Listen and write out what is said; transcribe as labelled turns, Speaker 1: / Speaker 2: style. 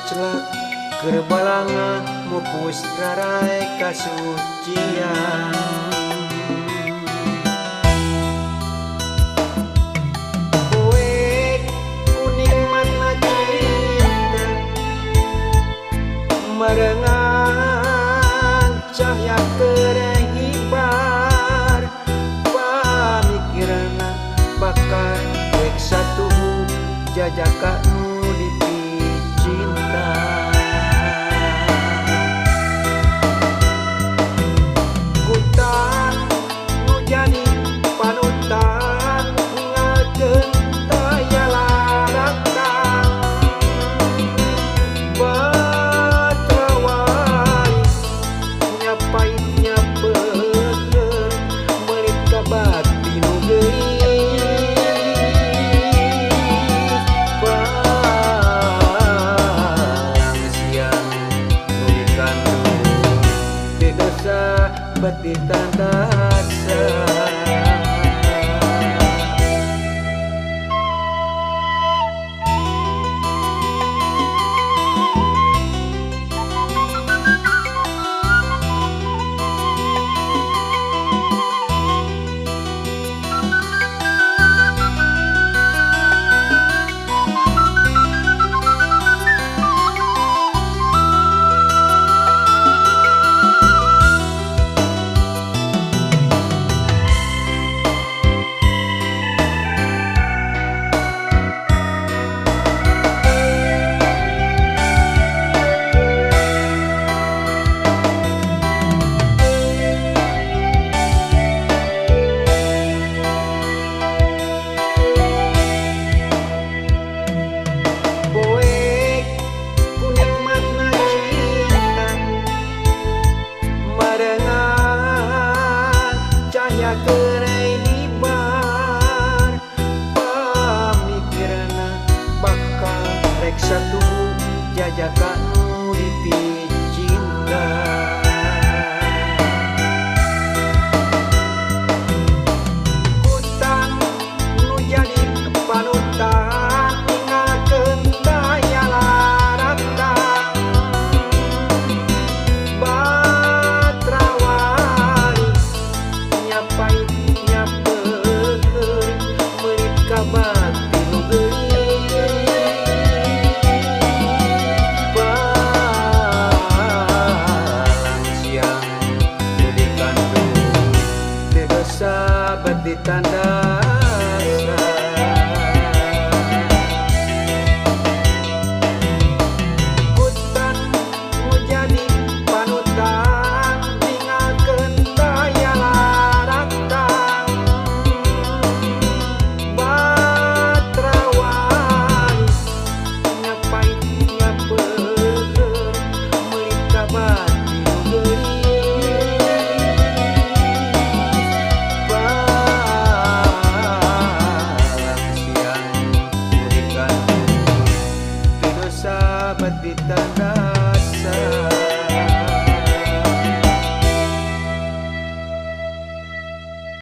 Speaker 1: celak kerbalangan mupus rarai kasucian. Poek kuning mana cinta merengang cahaya kerehibar pamikiran bakar rek satu jajaka nulipi cinta. Kutan nu jadi panutan ngalkeun taya larakang batrawai nyapai nyapeukeun melit ka batin nu geuing balang siang nu dikandung di dosa betitan dasar. Gerai hibar pamikirana bakal rek satu jajaka nulipi cinta. Kutan nu jadi panutan ninggalkeun daya laratang batrawali nyapai nyapeukeun melit ka batin nu geuing balang siang nu dikandung di dosa betitan dasar. Kutan nu jadi panutan ninggalkeun daya laratang batrawali nyapai nyapeukeun melit ka batin nu geuing balang siang nu dikandung di dosa betitan dasar.